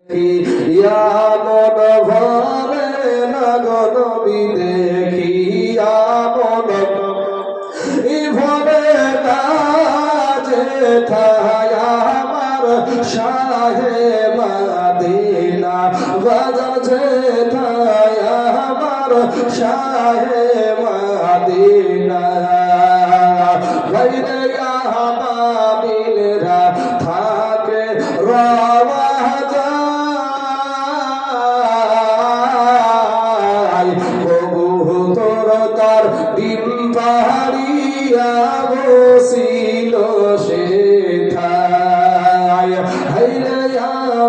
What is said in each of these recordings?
মন ভরে না গো নবী দেখিয়া মন ভরে না যেথায় আমার শাহে মদিনা বাজার যেথায় আমার শাহে মদিনা বাইরে বাবিলরা থাকে রওয়া যায় কবুতর তার ডিম পাড়িয়া বসিল সেথায় হাইরে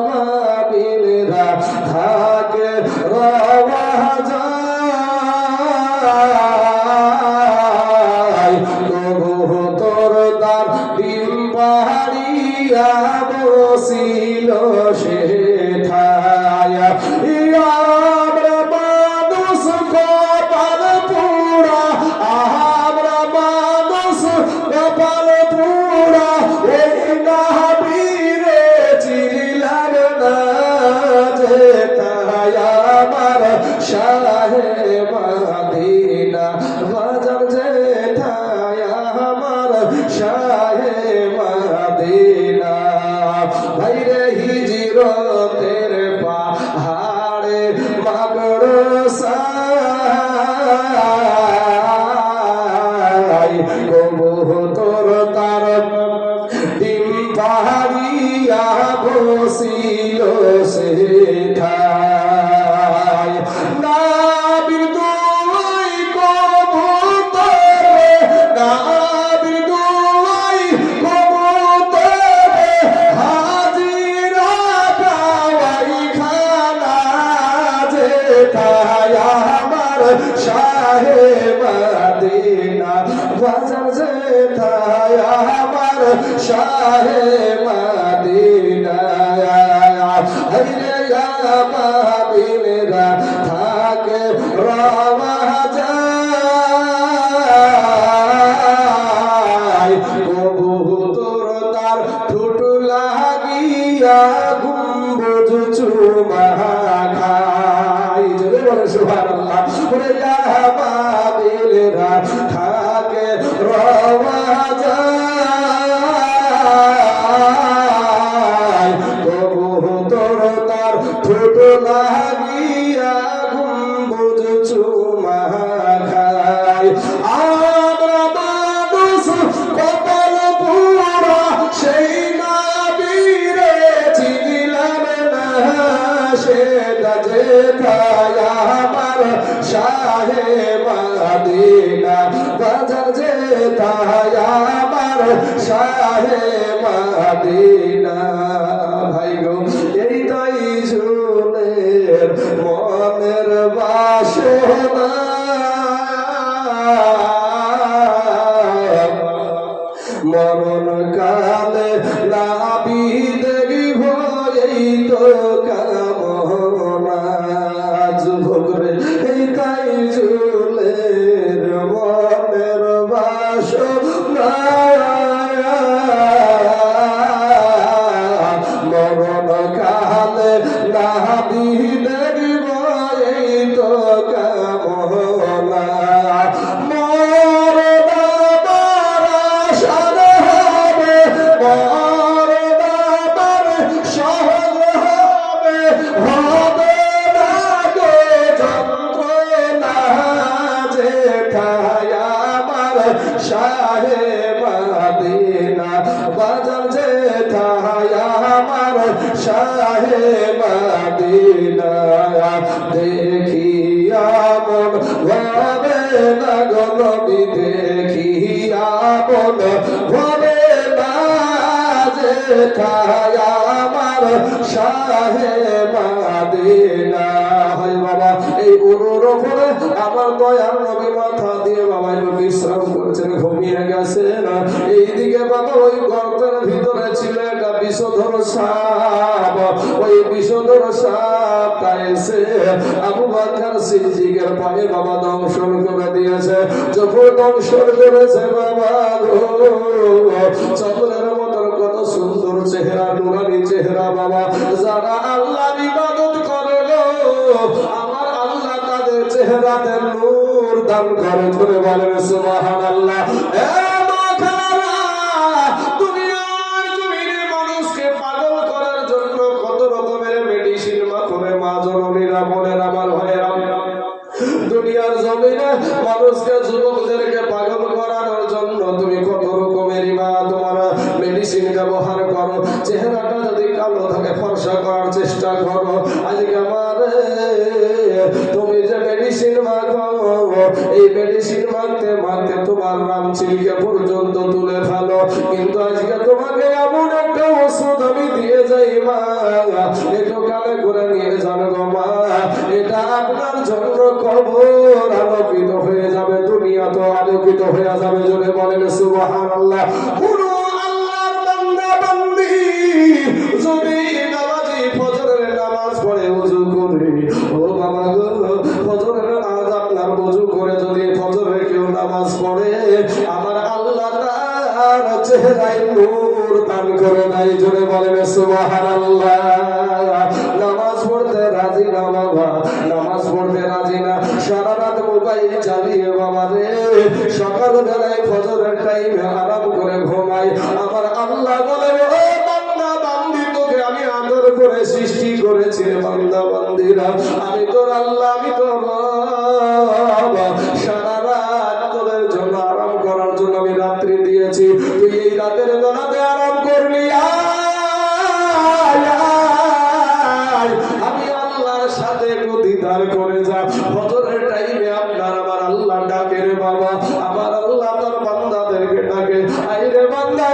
বাবিলরা থাকে রওয়া যায় কবুতর তার ডিম পাড়িয়া বসিল সেথায় আমরা মানুষ কপাল পুরা আমরা মানুষ কপাল পুরা এই নবীরে চিনিলাম না যেথায় আমার শাহে মদিনা বাজার যেথায় আমার শাহে মদিনা ভাইরে হিজরতের পাহাড়ে মাগরসাই কবুতর তার ডিম পাড়িয়া বসিল সেথায় নাবির দুই কবুতরে নাবির দুই কবুতরে হাজিরা পাওয়াই খানা যেথায় আমার শাহে মদিনা বাজার যেথায় আমার শাহে মদিনা হাইরে বাবিলরা থাকে রওয়া যায় কবুতর তার ঠোঁট লাগিয়া গুম্বুজ চুমা খায় জোরে বলে সুবহানাল্লাহ ওরে বাবিলরা থাকে রওয়া যায় কবুতর তার ঠোঁট লাগিয়া গুম্বুজ চুমা খায় আমরা মানুষ কপাল পুরা সেই নবীরে চিনিলাম না সেটা যেথায় আমার শাহে মদিনা বাজার যেথায় আমার শাহে মদিনা ভাই গো এই তাই শুনের মনের বাসনা মরণ কালে নাবি দেব এই তো কামনা যুবক রে এই তাই চুলের মনের বাসনা মরণ কালে নাবি দেব এই তো কামনা শাহে মদিনা বাজার যেথায় আমার শাহে মদিনা দেখিয়া মন ভবে না গো নবী দেখিয়া মন ভবে না যেথায় আমার শাহে মদিনা হয় বাবা এই উরুর উপরে আমার দয়ার নবী মাথা দিয়ে বাবা বিশ্রাম করেছেন ঘুমিয়ে গেছেন এইদিকে বাবা ওই গর্তের ভিতরে ছিল একটা বিষধর সাপ ওই বিষধর সাপটা এসে আবু বকর সিদ্দিকের পায়ে বাবা দংশন করে দিয়েছে যখন দংশন করেছে বাবা গো চন্দ্রের মতো কত সুন্দর চেহারা নুরানি চেহারা বাবা যারা আল্লাহ চেহারাতে নূর দান করে। ধরে বলেন সুবহানাল্লাহ। দুনিয়ার জমিনে মানুষকে পাগল করার জন্য কত রকমের মেডিসিন মাধ্যমে মা জননীরা বলেন আমার ভাইয়েরা, দুনিয়ার জমিনে মানুষকে যুবকদেরকে পাগল করানোর জন্য তুমি কত রকমের তোমার মেডিসিন ব্যবহার করো। চেহারাটা যদি কালো থাকে ফর্সা করার চেষ্টা করো। আজকে আমার তুমি যে মেডিসিন মাখো, এই মেডিসিন মাখতে মাখতে তোমার নাম চিলকে পর্যন্ত তুলে ফেলো। কিন্তু আজকে তোমাকে এমন একটা ওষুধ আমি দিয়ে যাই মা, একটু কানে করে নিয়ে যান গো মা, এটা আপনার জন্য কবর আলোকিত হয়ে যাবে, দুনিয়া তো আলোকিত হয়ে যাবে। জোরে বলেন সুবহানাল্লাহ। পুরো আল্লাহর বান্দা বান্দি যদি নামাজি ফজরের নামাজ পড়ে ওযু করে, ও বাবা গো ফজরের নামাজ আপনার ওযু করে যদি ফজরে কেউ নামাজ পড়ে, আমার আল্লাহ তার চেহারায় নূর দান করে দেয়। জোরে বলেন সুবহানাল্লাহ। নামাজ পড়তে রাজি না বাবা, নামাজ পড়তে রাজি না, সারা রাত মোবাইল চালিয়ে বাবা রে সকাল বেলায় ফজরের টাইমে আরাম করে ঘুমায়। আমার আল্লাহ বলে ও বান্দা বান্দি তোকে আমি আদর করে সৃষ্টি করেছি রে বান্দা বান্দিরা, আমি তোর আল্লাহ, আমি তোর রব। সারা রাত তোদের জন্য আরাম করার জন্য আমি রাত্রি দিয়েছি, তুই এই রাতের বেলাতে আরাম করলি। আমি আল্লাহর সাথে একটু দিদার করে যা। ফজরের টাইমে আপনার আমার আল্লাহ ডাকে রে বাবা, আমার আল্লাহ তার বান্দাদেরকে ডাকে, আই রে বান্দা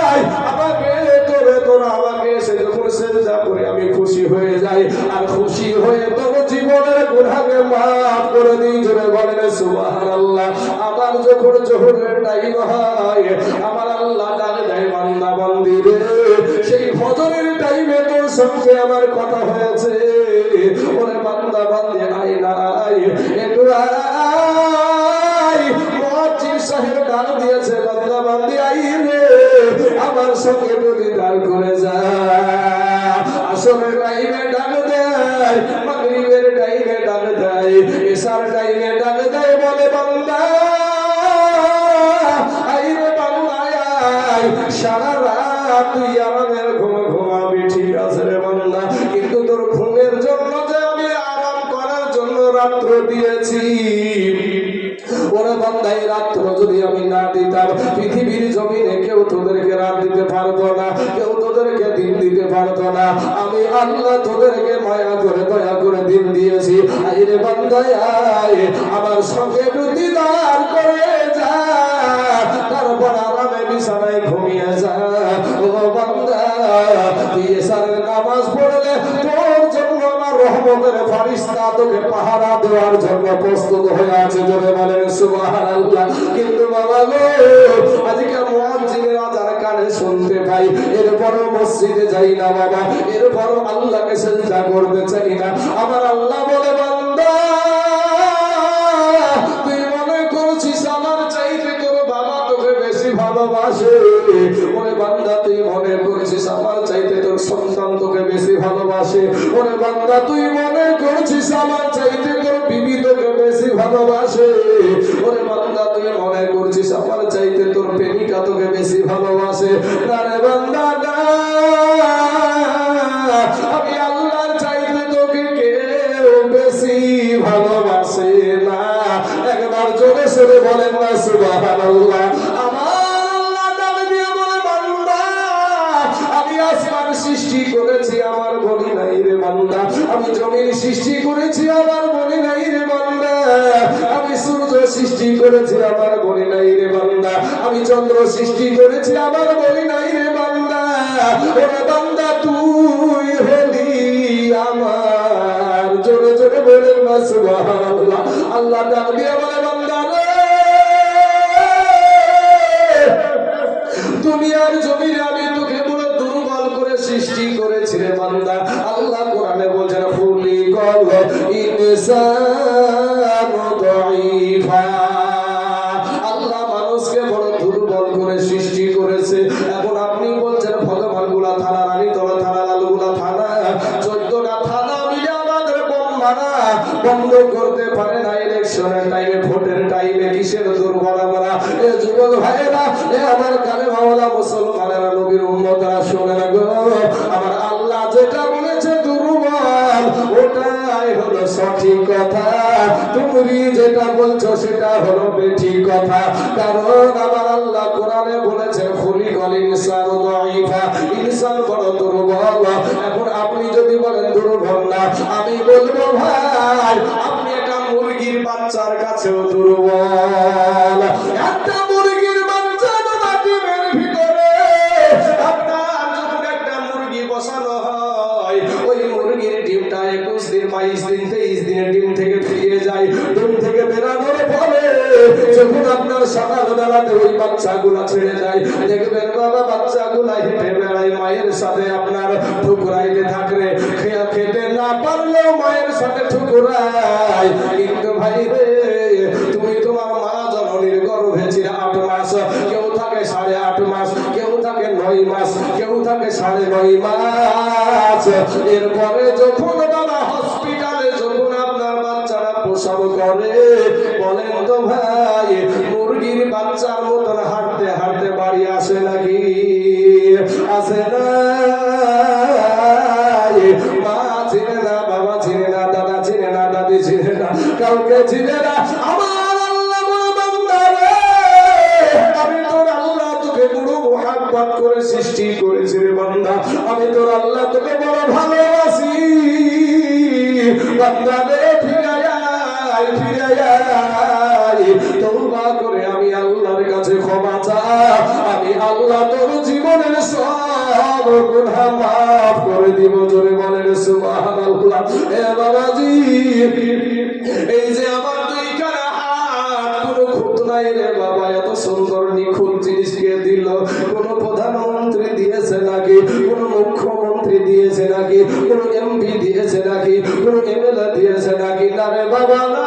আয় আমাকে তোরে, তোরা আমাকে এসে যখন সেজদা করে আমি খুশি হয়ে যাই, আর খুশি হয়ে তোর জীবনের গুনাহকে মাফ করে দিই। জোরে বলেন সুবহানাল্লাহ। আবার যখন জোহরের টাইম হয় আমার আল্লাহ ডাক দেয় বান্দা বান্দি রে, সেই ফজরের টাইমে তোর সঙ্গে আমার কথা হয়েছে, ওরে বান্দা বান্দি আয় না আয়, একটু আয়। মুয়াজ্জিন সাহেব ডাক দিয়েছে বান্দা বান্দি আয় রে, আমার সঙ্গে যদি দাঁড় করে যা। আসরের টাইমে ডাক দেয়, মাগরিবের টাইমে ডাক দেয়, ইশার টাইমে ডাক দেয়, বলে বান্দা আয় রে বান্দা আয়। সারা রাত তুই আরামের ঘুম ঘুমাবি, ঠিক আছে রে বান্দা, কিন্তু তোর ঘুমের জন্য যে আমি আরাম করার জন্য রাত্র দিয়েছি, ওরে বান্দা এই রাত্র যদি আমি না দিতাম পৃথিবীর জমিনে কেউ তোদেরকে রাত দিতে পারতো না, কেউ তোদেরকে দিন দিতে পারতো না। আমি আল্লাহ তোদেরকে মায়া করে দয়া করে দিন দিয়েছি। আই রে বান্দা আয় আমার সঙ্গে দিদার করে যা, তারপর আরামে বিছানায় ঘুমিয়ে যা। ও বান্দা তুই এশারের নামাজ পড়লে তোর জন্য আমার রহমতের ফেরেশতা তোকে পাহারা দেওয়ার জন্য প্রস্তুত হয়ে আছে। জোরে বলেন সুবহানাল্লাহ। কিন্তু বাবা গো আজকে মুয়াজ্জিনের আযান কানে শুনতে পাই, এরপরও মসজিদে যাই না বাবা, এরপরও আল্লাহকে সিজদা করতে চাই না। আমার আল্লাহ বলে বান্দা তুই মনে করছিস আমার চাইতে তোর বাবা তোকে বেশি ভালোবাসে, ওরে বান্দা তুই মনে করছিস আমার চাইতে তোর সন্তান তোকে বেশি ভালোবাসে, ওরে বান্দা তুই মনে করছিস আমার চাইতে তোর বিবি তোকে বেশি ভালোবাসে, ওরে বান্দা তুই মনে করছিস আমার চাইতে তোর প্রেমিকা তোকে বেশি ভালোবাসে। না রে বান্দা না, আমি আল্লাহর চাইতে তোকে কেউ বেশি ভালোবাসে না। একবার জোরে সরে বলেন না সুবহানাল্লাহ। আসমান সৃষ্টি করেছি আমার বলি নাই রে বান্দা, আমি জমিন সৃষ্টি করেছি আমার বলি নাই রে বান্দা, আমি সূর্য সৃষ্টি করেছি আমার বলি নাই রে বান্দা, আমি চন্দ্র সৃষ্টি করেছি আমার বলি নাই রে বান্দা। ওরে বান্দা তুই হলি আমার, জোরে জোরে বলেন না সুবহানাল্লাহ। আল্লাহ ডাক দিয়ে বলে বান্দা রে দুনিয়ার জমিনে আমি তোকে বড় দুর্বল করে সৃষ্টি করেছি রে বান্দা। আল্লাহ কোরআনে বলেন খুলিকাল ইনসানু দাঈফা, আল্লাহ মানুষকে বড় দুর্বল করে সৃষ্টি করেছে। এখন আপনি বলছেন ভগবান গুলা থানা, রানী তলা থানা, লালুগুলা থানা, 14টা থানা মিলে আমাদের মারা বন্ধ করতে পারে না। ইলেকশনের টাইমে, ভোটের টাইমে কিসের দুর্বল আমরা? এ যুবক ভাইরা, এ আমার কানে মাওলা মুসলমানেরা, নবীর উম্মতরা শোনেন গো, আমার আল্লাহ যেটা বলেছে দুর্বল, ওটাই হলো সঠিক কথা। তুমি যেটা বলছো সেটা হলো বেঠিক কথা। কারণ আমার আল্লাহ কোরআনে বলেছেন খুলিকাল ইনসানু দাঈফা, ইনসান বড় দুর্বল। এখন আপনি যদি বলেন দুর্বল না, আমি বলবো ভাই আপনি একটা মুরগির বাচ্চার কাছেও দুর্বল। একটা মুরগির বাচ্চা ডিমের ভিতরে আপনার যখন একটা মুরগি বসানো হয়, ওই মুরগির ডিমটা 21 দিন 22 দিন 23 দিনের ডিম থেকে ফিরে যায়। ডিম থেকে বেরানোর পরে যখন আপনার সকালবেলাতে ওই বাচ্চাগুলা ছেড়ে যায়, দেখবেন বাবা বাচ্চাগুলা হেঁটে বেড়ায়, মায়ের সাথে আপনার ঠুকরাইতে থাকলে, খেতে না পারলেও মায়ের সাথে ঠুকরায়। কিন্তু ভাই রে, তুমি তোমার মা জননীর গর্ভে ছিল 8 মাস, কেউ থাকে 8.5 মাস, কেউ থাকে 9 মাস, কেউ থাকে 9.5 মাস। এরপরে যখন বাবা হসপিটালে যখন আপনার বাচ্চারা প্রসব করে, বলেন তো ভাই মুরগির বাচ্চার মতন হাঁটতে হাঁটতে বাড়ি আসে নাকি? আসে না। মা চিনে না, বাবা চিনে না, দাদা চিনে না, দাদি চিনে না, কাউকে চিনে না। আমার আল্লাহ বড় বান্দা রে, আমি তোর আল্লাহ তোকে বড় মুহাব্বত করে সৃষ্টি করেছি রে বান্দা। আমি তোর আল্লাহ তোকে বড় ভালোবাসি বান্দা রে। ফিরে আয়, ফিরে আয়, তওবা করে আমি আল্লাহর কাছে ক্ষমা চা। আমি আল্লাহ তোর জীবনের সব গুনাহ মাফ করে দিব। জোরে বলেন সুবহানাল্লাহ। এ বাবাজি, এই যে আমার দুইখানা হাত, কোনো খুঁত নাই রে বাবা। এত সুন্দর নিখুঁত জিনিস কে দিল? কোন প্রধানমন্ত্রী দিয়েছে নাকি? কোন মুখ্যমন্ত্রী দিয়েছে নাকি? কোন এমপি দিয়েছে নাকি? কোন এমএলএ দিয়েছে নাকি? না রে বাবা না।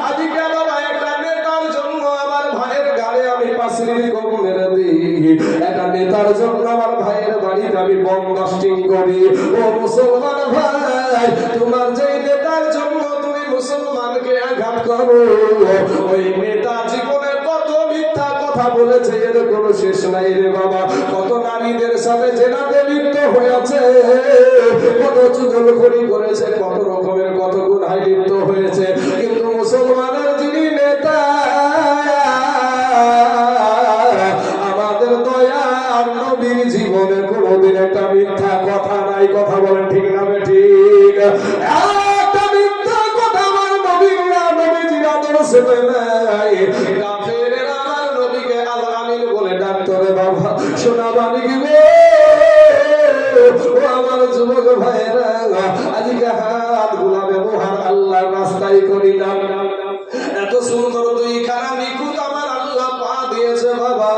আজকে বাবা একটা নেতার জন্য আমার ভাইয়ের গাড়ি আমি পাঁচিল কম মেরে দিই, একটা নেতার জন্য আমার ভাইয়ের বাড়িতে আমি বম ব্লাস্টিং করি। ও মুসলমান ভাই, তোমার যে নেতার জন্য তুমি মুসলমানকে আঘাত করো, ওই নেতা জীবনে কত মিথ্যা কথা বলেছে, এর কোনো শেষ নাই রে বাবা। কত নারীদের সাথে জেনাতে লিপ্ত হয়েছে, কত চুগলখড়ি করেছে, কত রকমের কত গুনাহে লিপ্ত হয়েছে। কিন্তু মুসলমানের যিনি নেতা, আমাদের দয়ার নবীর জীবনে কোনোদিন একটা মিথ্যা কথা নাই। কথা বলেন ঠিক না ঠিক? একটা মিথ্যা কথা আমার নবীর নবীজির আদর্শে নাই। কাফেরেরা আমার নবীকে আল আমিন বলে ডাকতো রে বাবা। শোনা বানি কি গো আমার যুবক ভাইরা, আজকে হাতগুলা ব্যবহার আল্লাহর রাস্তায় করি না। এত সুন্দর দুইখানা নিখুঁত আমার আল্লাহ পা দিয়েছে বাবা।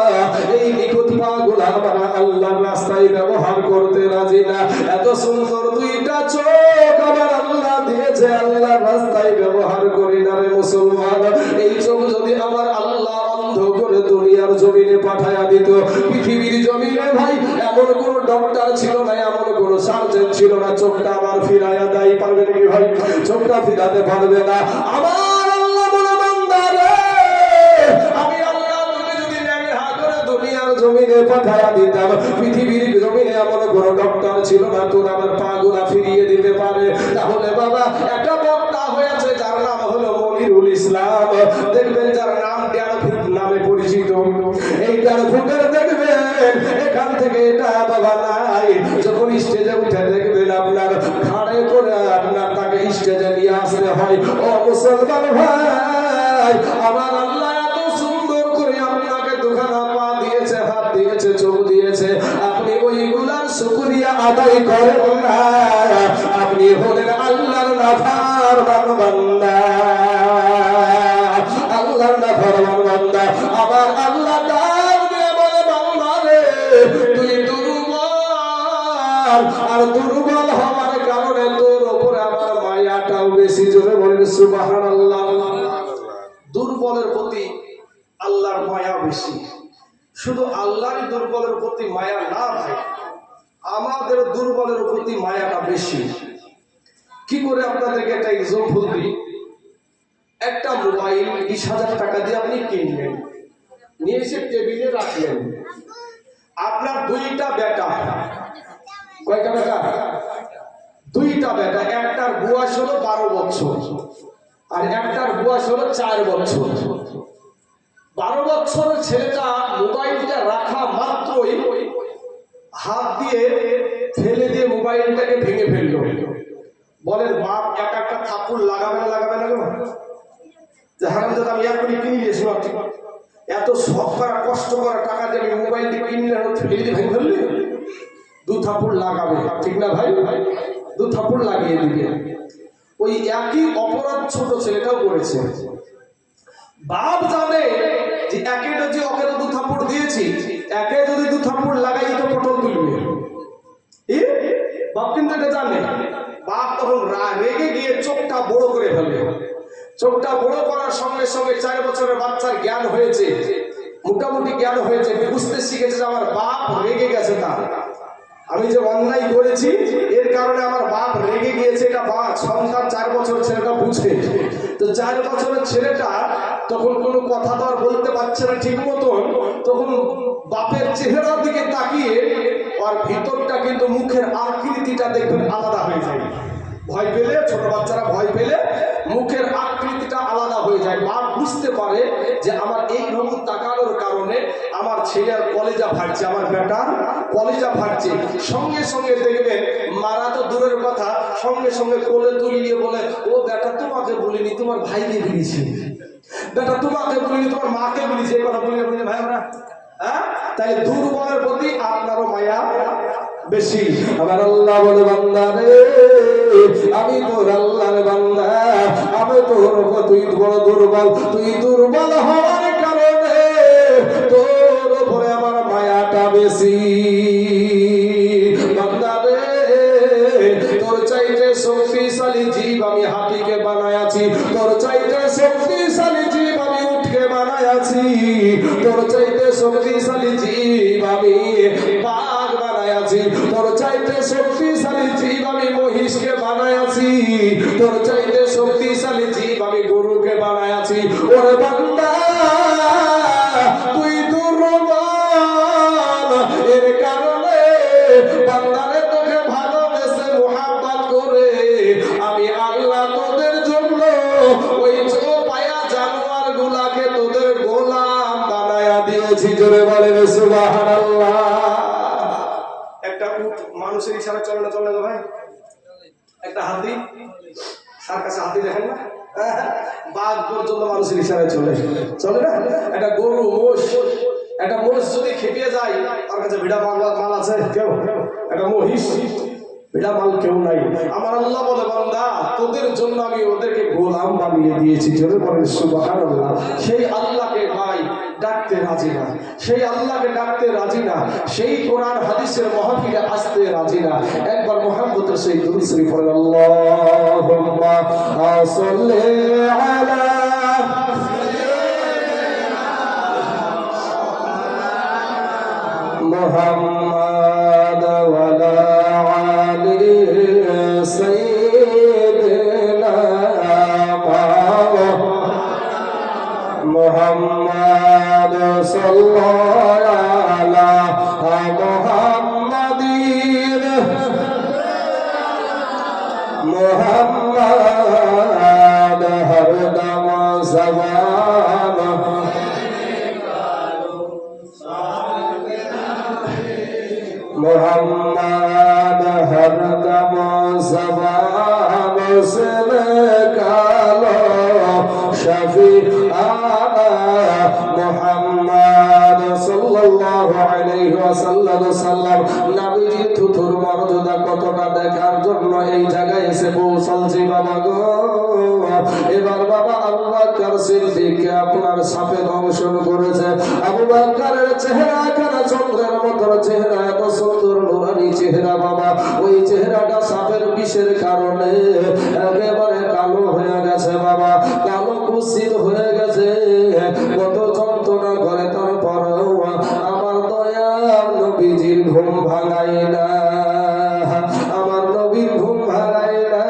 এই নিখুঁত পা গুলা আমার আল্লাহর রাস্তায় ব্যবহার করতে রাজি না। এত সুন্দর দুইটা চোখ আমার আল্লাহ দিয়েছে, আল্লাহর রাস্তায় ব্যবহার করি না রে মুসলমান। এই চোখ যদি আমার আল্লাহ অন্ধ করে দুনিয়ার জমিনে পাঠায়া দিত, পৃথিবীর জমিনে ভাই এমন কোন ডক্টর ছিল না, এমন কোন সার্জন ছিল না, চোখটা আবার ফিরাইয়া দেয়। পারবে নাকি ভাই? চোখটা ফিরাতে পারবে না। আমার আল্লাহ বলে বান্দা রে, আমি আল্লাহ তোকে যদি নেগহা করে দুনিয়ার জমিনে পাঠায়া দিতাম, পৃথিবীর জমিনে এমন কোন ডক্টর ছিল না তোর আমার পা গুলা ফিরিয়ে দিতে পারে। তাহলে বাবা একটা বক্তা হয়েছে যার নাম হলো মনিরুল ইসলাম। দেখবেন যার নাম 13 ফুট নামে পরিচিত। এই 13 ফুটের দেখবেন এখান থেকে এটা বাবা নাই। যখন স্টেজে উঠে দেখবেন আপনার ঘাড়ে করে আপনার তাকে স্টেজে নিয়ে আসতে হয়। ও মুসলমান ভাই, আমার আল্লাহ এত সুন্দর করে আপনাকে দুখানা পা দিয়েছে, হাত দিয়েছে, চোখ দিয়েছে, আপনি ওইগুলার শুকরিয়া আদায় করেন না। আপনি হলেন আল্লাহর নাফরমান বান্দা, আল্লাহর নাফরমান বান্দা। আবার আল্লাহ ডাক দিয়ে বলে বান্দা রে, তুই দুর্বল, আর দুর্বল হওয়ার কারণে তোর উপরে আমার মায়াটাও বেশি। জোরে বলেন সুবহানাল্লাহ। দুর্বলের প্রতি আল্লাহর মায়া বেশি। শুধু আল্লাহরই দুর্বলের প্রতি মায়া না ভাই, আমাদের দুর্বলের প্রতি মায়াটা বেশি। কি করে আপনাদেরকে একটা এক্সাম্পল দিই। একটা মোবাইল 20,000 টাকা দিয়ে আপনি কিনলেন, নিয়ে এসে টেবিলে রাখলেন। আপনার দুইটা বেটা, কয়টা বেটা? দুইটা বেটা। একটার বয়স হলো 12 বছর আর একটার বয়স হলো 4 বছর। 12 বছরের ছেলেটা মোবাইলটা রাখা মাত্রই হাত দিয়ে ফেলে দিয়ে মোবাইলটাকে ভেঙে ফেললো। বলেন বাপ এক একটা থাপ্পড় লাগাবে না? লাগাবে না? যে হারামজাদা আমি এখনই কিনে নিয়েছি, এত শখ করা কষ্ট করা টাকা দিয়ে আমি মোবাইলটি কিনলে ফেলে দিয়ে ভেঙে ফেললি, 2 থাপ্পড় লাগাবে, ঠিক না ভাই? 2 থাপ্পড় লাগিয়ে দিবে। ওই একই অপরাধ ছোট ছেলেটাও করেছে। বাপ জানে যে একে যদি ওকে তো 2 থাপ্পড় দিয়েছি, একে যদি 2 থাপ্পড় লাগাই তো পটল তুলবে। বাপ কিন্তু এটা জানে। বাপ তখন রেগে গিয়ে চোখটা বড় করে ফেলবে। চোখটা বড় করার সঙ্গে সঙ্গে 4 বছরের বাচ্চার জ্ঞান হয়েছে, মোটামুটি জ্ঞান হয়েছে, বুঝতে শিখেছে যে আমার বাপ রেগে গেছে, তার আমি যে অন্যায় করেছি এর কারণে আমার বাপ রেগে গিয়েছে। এটা সন্তান 4 বছর ছেলেটা বুঝে। তো 4 বছরের ছেলেটা তখন কোনো কথা তো আর বলতে পারছে না ঠিক মতন। তখন বাপের চেহারার দিকে তাকিয়ে আর ভিতরটা কিন্তু মুখের আকৃতিটা দেখবেন আলাদা হয়ে যায়। ভয় পেলে, ছোট বাচ্চারা ভয় পেলে মুখের আকৃতিটা আলাদা হয়ে যায়। বাপ বুঝতে পারে যে আমার এই রকম তাকানোর কারণে আমার ছেলের কলেজা ফাটছে, আমার বেটার কলেজা ফাটছে। সঙ্গে সঙ্গে দেখবেন মারা তো দূরের কথা, সঙ্গে সঙ্গে কোলে তুলিয়ে বলে, ও বেটা তোমাকে বলিনি, তোমার ভাইকে বলেছি। বেটা তোমাকে বলিনি, তোমার মাকে বলেছি। এই কথা বলিনি ভাই আমরা, হ্যাঁ? তাই দুর্বলের প্রতি আপনারও মায়া বেশি। আমার আল্লাহ বলে, বান্দা রে আমি তোর আল্লাহর বান্দা, আমি তোর তুই বড় দুর্বল, তুই দুর্বল হওয়ার কারণে তোর উপরে আমার মায়াটা বেশি। বান্দা রে তোর চাইতে শক্তিশালী জীব আমি হাতিকে বানায়াছি, তোর চাইতে শক্তিশালী জীব আমি উটকে বানায়াছি, তোর চাইতে শক্তিশালী জীব আমি বাঘ বানায়াছি, তোর চাইতে শক্তিশালী জীব আমি মহিষকে বানায়াছি, তোর চাইতে শক্তিশালী জীব আমি গরুকে বানায়াছি। ওরে বান্দা তুই দুর্বল, এর কারণে বান্দারে তোকে ভালোবেসে মুহাব্বত করে আমি আল্লাহ তোদের জন্য ওই পায়া জানোয়ার গুলাকে তোদের গোলাম বানায়া দিয়েছি। জোরে বলেন সুবহানাল্লাহ। একটা উট মানুষের ইশারা চলে না? চলে না ভাই? একটা হাতি, সার্কাসে হাতি দেখেন না? বাঘ পর্যন্ত মানুষের ইশারায় চলে, চলে না? একটা গরু, মোষ, একটা মোষ যদি খেপিয়ে যায়, তার কাছে ভিড়া মাল আছে কেউ? একটা মহিষ ভিড়া মাল কেউ নাই। আমার আল্লাহ বলে, বান্দা তোদের জন্য আমি ওদেরকে গোলাম বানিয়ে দিয়েছি। জোরে বলেন সুবহানাল্লাহ। সেই আল্লাহকে ভাই ডাকতে রাজি না, সেই আল্লাহকে ডাকতে রাজি না, সেই কোরআন হাদিসের মাহফিলে আসতে রাজি না। একবার মুহাম্মদের সেই দুরূদ শরীফ পড়েন, আল্লাহুম্মা সাল্লি আলা মুহাম্মাদ ওয়া আলা আলি সাইয়্যিদিনা মুহাম্মাদ সাল্লাল্লাহু আলা মুহাম্মাদিন মুহাম্মাদ হরদম জবান মুহাম্মাদ হরদম জবান সে কালো শফিআনা মুহাম্মাদ সাল্লাল্লাহু আলাইহি ওয়াসাল্লাম। নবীজি থুথুর মর্যাদা কতটা দেখার জন্য এই জায়গায় এসে পৌঁছালছি বাবা গো। এবার বাবা আবু বকর সিদ্দিককে আপনার সাপে দংশন করেছে। আবু বকরের চেহারা খানা চন্দ্রের মতো চেহারা, এত সুন্দর নুরানি চেহারা বাবা। ওই চেহারাটা সাপের বিষের কারণে একেবারে কালো হয়ে গেছে বাবা, কালো কুৎসিত হয়ে গেছে। কত যন্ত্রণা করে, তারপরেও আমার দয়াল নবীজির ঘুম ভাঙাই না, আমার নবীর ঘুম ভাঙাই না।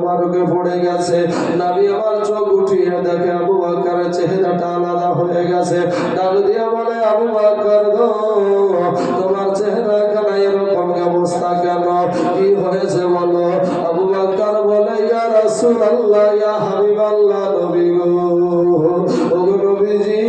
মুবারকে পড়ে গেছে। নবী আমার চোখ উঠিয়ে দেখে আবু বকরের চেহারাটা আলাদা হয়ে গেছে। ডাক দিয়ে বলে, আবু বকর গো, তোমার চেহারা কেন এরকম অবস্থা, কেন কি হয়েছে বলো? আবু বকর বলে, ইয়া রাসূলুল্লাহ, ইয়া হাবিবাল্লাহ, নবী গো, ও নবীজি,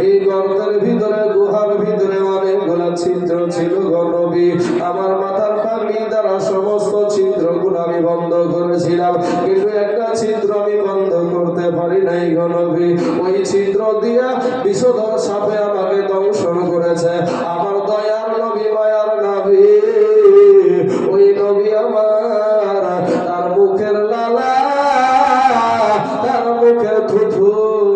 এই গর্তের ভিতরে, গুহার ভিতরে অনেকগুলো ছিদ্র ছিল গো নবী। আমার মাথার পাগড়ি দ্বারা সমস্ত ছিদ্রগুলো আমি বন্ধ করেছিলাম, কিন্তু একটা ছিদ্র আমি বন্ধ করতে পারি নাই গো নবী। ওই ছিদ্র দিয়া বিষধর সাপে আমাকে দংশন করেছে। আমার দয়ার নবী, মায়ার নবী, ওই নবী আমার, তার মুখের লালা, তার মুখের থুথু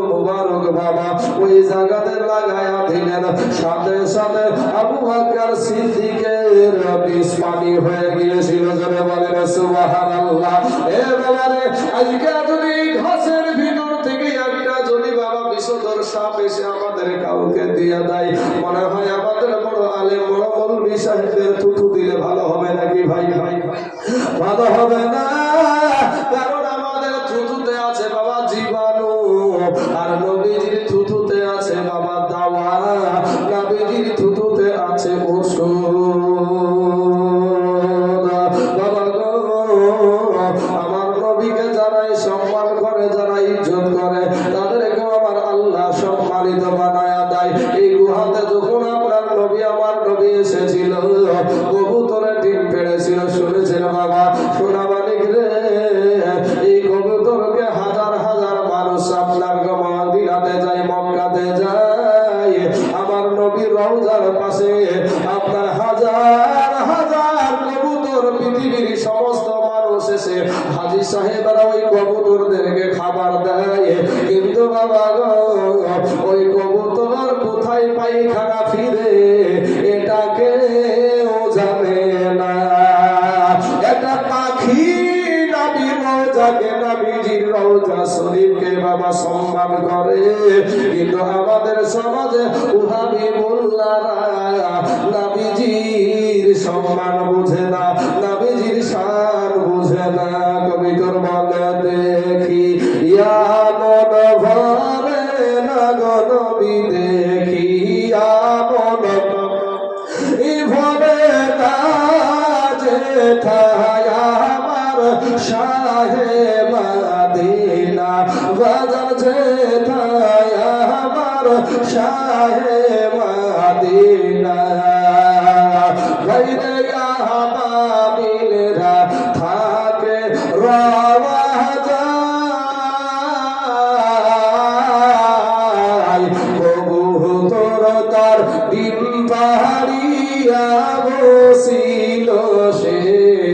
মুবারক বাবা ওই জায়গাতে লাগায়া দিলেন। সাথে সাথে আবু বকর সিদ্দিকের বিষ পানি হয়ে গিয়েছিল। জোরে বলেন সুবহানাল্লাহ। এ বাবা রে, আজকে যদি ঘাসের ভিতর থেকে একটা যদি বাবা বিষধর সাপ এসে আমাদের কাউকে দিয়ে দেয়, মনে হয় আমাদের বড় আলেম, বড় মৌলভী সাহেবদের থুথু দিলে ভালো হবে নাকি? ভাই ভাই ভালো হবে না, কারণ আমাদের থুথুতে আছে বাবা জীবাণু, আর নবীজির থুথুতে আছে বাবা দাওয়া, নবীজির থুথুতে আছে ওষুধ। বাবা গো, আমার নবীকে যারাই সম্মান করে, যারা ইজ্জত করে, তাদেরকে আমার আল্লাহ সম্মানিত বানায়া দেয়। এই গুহাতে যখন আপনার নবী, আমার নবী এসেছিল, কবুতরের ডিম পেড়েছিল, শুনেছেন বাবা? সোনা মানিক রে, এই কবুতরকে হাজার হাজার মানুষ আপনার মদিনাতে যায়, মক্কাতে যায়, আমার নবীর রওজার পাশে আপনার হাজার হাজার কবুতর, পৃথিবীর সমস্ত মানুষ এসে হাজী সাহেবরা ওই কবুতরদেরকে খাবার দেয়। কিন্তু বাবা গো, ওই কবুতর কোথায় পায়খানা ফিরে এটাকে ও জানে না। একটা পাখি নবীর রওজাকে, নবীজির রওজা শরীফকে বাবা সম্মান করে, কিন্তু আমাদের সমাজে ওহাবি মোল্লারা নবীজির সম্মান বুঝে না, নবীজির শান বুঝে না। কবিতর বলে, দেখি ইয়া মন ভরে না গো নবী, দেখি ইয়া মন ভরে না, যেথায় আমার শাহে মদিনা, বাজার যেথায় আমার শাহে মদিনা, গাইরে আহবাবিলরা থাকে রওয়া যায়, কবুতর তার ডিম পাড়িয়া বসিল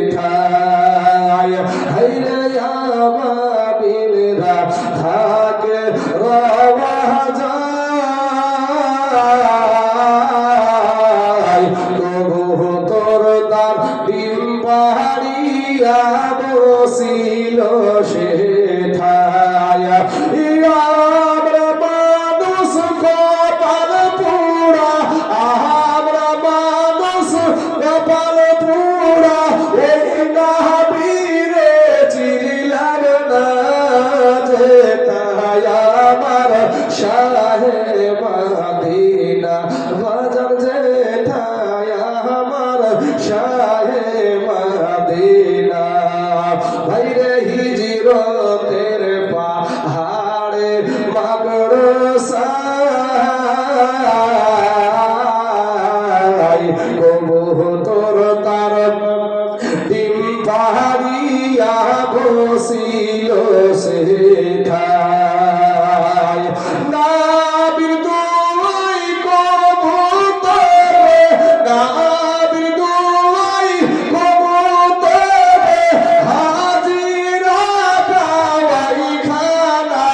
সেথায়, হাইরে আহবাবিলরা থাকে রওয়া যায়, কবুতর তার ডিম পাড়িয়া বসিল সেথায়। আমরা মানুষ কপাল পুরা, আমরা মানুষ কপাল পুরা, এই নবীরে চিনলাম না, যেথায় আমার শাহে মদিনা, বাজার যেথায় আমার শাহে মদিনা। ভাইরে হিজরতের পাহাড়ে মাগরসাই, কবুতর তার ডিম পাড়িয়া বসিল সেথায়। নাবির দুই কবুতরে, নাবির দুই কবুতরে, হাজিরা গাওয়াই খানা,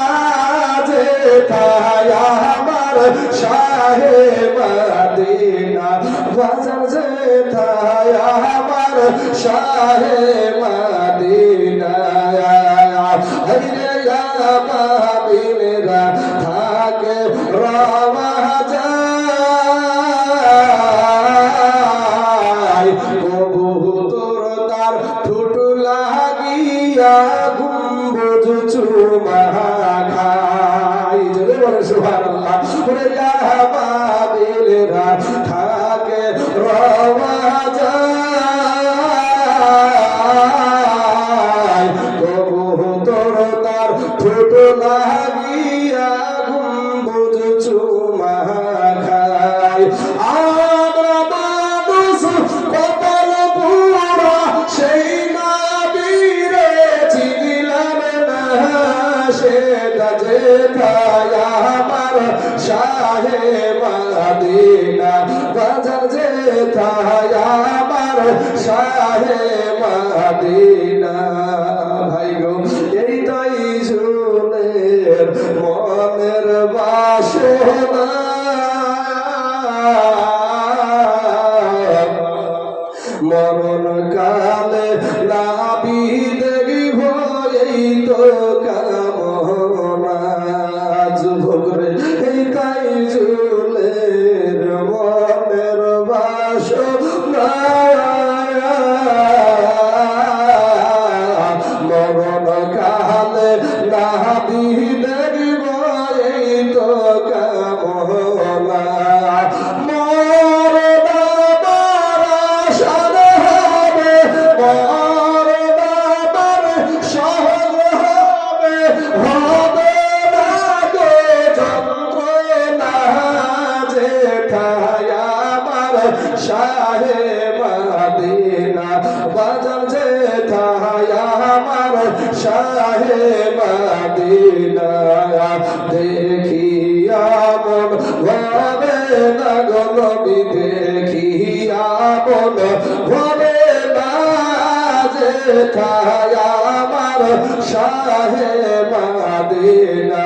যেথায় আমার শাহে মদিনা, বাজার যেথায় আমার শাহে মদিনা, হাইরে আহবাবিলরা থাকে রওয়া যায়, কবুতর তার ঠুট লাগিয়া লাগিয়া গুম্বুজ চুমা খাই। যদি বলে সুবহানাল্লাহ। ওরে আবাবিলরা থাকে রওয়া যায়, কবুতর তার ঠোঁট লাগিয়া গুম্বুজ চুমা খায়। আমরা মানুষ কপাল পুরা সেই নবীরে চিনিলাম না, সেটা যেথায় আমার শাহে মদিনা, বাজার যেথায় আমার শাহে মদিনা। ভাই গো এই তাই জুলের মনের বাসনা, মরণ কালে নাবি দেখিব এই তো কামনা। যুবক রে এই তাই জুলের মনের বাসনা, মরণ কালে নাবি দেখিব এই তো কামনা। শাহে মদিনা, বাজার যেথায় আমার শাহে মদিনা, দেখিয়া মন ভরে না গো নবী, দেখিয়া মন ভরে না, যেথায় আমার শাহে মদিনা।